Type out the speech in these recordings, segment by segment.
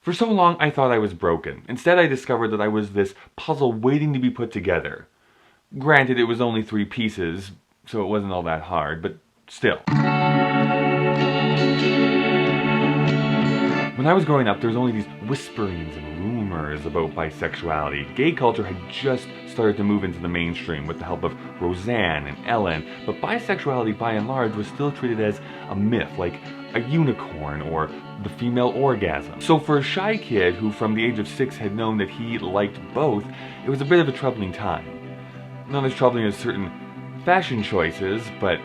For so long, I thought I was broken. Instead, I discovered that I was this puzzle waiting to be put together. Granted, it was only 3 pieces, so it wasn't all that hard, but still. When I was growing up, there was only these whisperings and rumors about bisexuality. Gay culture had just started to move into the mainstream with the help of Roseanne and Ellen, but bisexuality by and large was still treated as a myth, like a unicorn or the female orgasm. So for a shy kid who from the age of 6 had known that he liked both, it was a bit of a troubling time. Not as troubling as certain fashion choices, but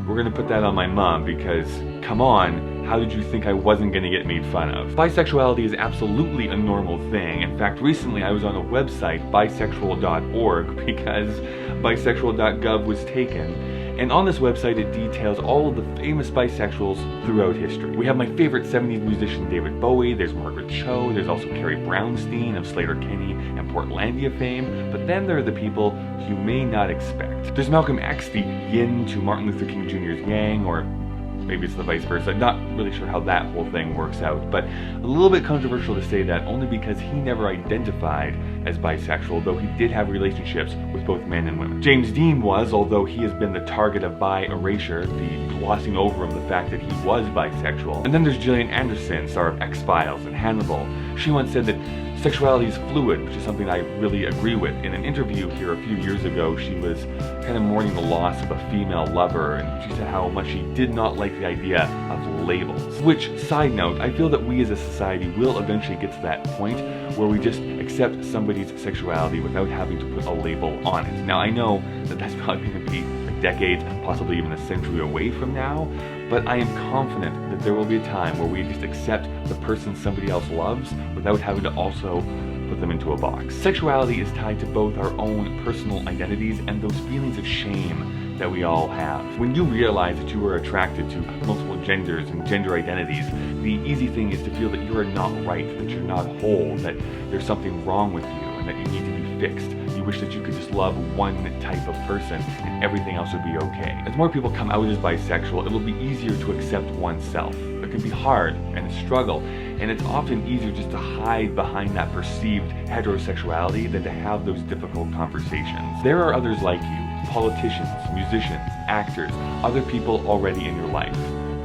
we're gonna put that on my mom because, come on, how did you think I wasn't gonna get made fun of? Bisexuality is absolutely a normal thing. In fact, recently I was on a website, bisexual.org, because bisexual.gov was taken. And on this website it details all of the famous bisexuals throughout history. We have my favorite 70s musician David Bowie, there's Margaret Cho, there's also Carrie Brownstein of Sleater-Kinney and Portlandia fame, but then there are the people you may not expect. There's Malcolm X, the yin to Martin Luther King Jr.'s yang, or maybe it's the vice versa. I'm not really sure how that whole thing works out, but a little bit controversial to say that only because he never identified as bisexual, though he did have relationships with both men and women. James Dean was, although he has been the target of erasure, the glossing over of the fact that he was bisexual. And then there's Gillian Anderson, star of X-Files and Hannibal. She once said that sexuality is fluid, which is something I really agree with. In an interview here a few years ago, she was kind of mourning the loss of a female lover, and she said how much she did not like the idea of labels. Which, side note, I feel that we as a society will eventually get to that point where we just accept somebody's sexuality without having to put a label on it. Now, I know that that's probably going to be a decade, possibly even a century away from now, but I am confident that there will be a time where we just accept the person somebody else loves without having to also put them into a box. Sexuality is tied to both our own personal identities and those feelings of shame that we all have. When you realize that you are attracted to multiple genders and gender identities, the easy thing is to feel that you are not right, that you're not whole, that there's something wrong with you, and that you need to be fixed. You wish that you could just love one type of person and everything else would be okay. As more people come out as bisexual, it will be easier to accept oneself. It can be hard and a struggle, and it's often easier just to hide behind that perceived heterosexuality than to have those difficult conversations. There are others like you, politicians, musicians, actors, other people already in your life.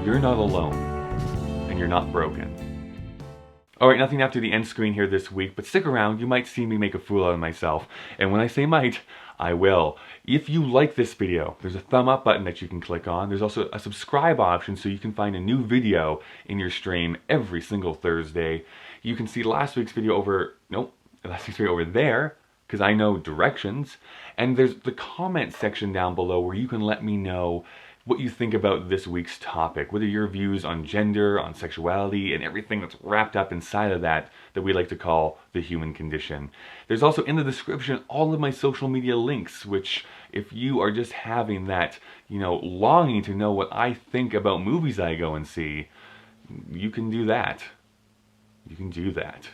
You're not alone, and you're not broken. Alright, nothing after the end screen here this week, but stick around, you might see me make a fool out of myself. And when I say might, I will. If you like this video, there's a thumb up button that you can click on. There's also a subscribe option so you can find a new video in your stream every single Thursday. You can see last week's video over there, because I know directions. And there's the comment section down below where you can let me know what you think about this week's topic. What are your views on gender, on sexuality, and everything that's wrapped up inside of that we like to call the human condition. There's also in the description all of my social media links, which if you are just having that, longing to know what I think about movies I go and see, you can do that. You can do that.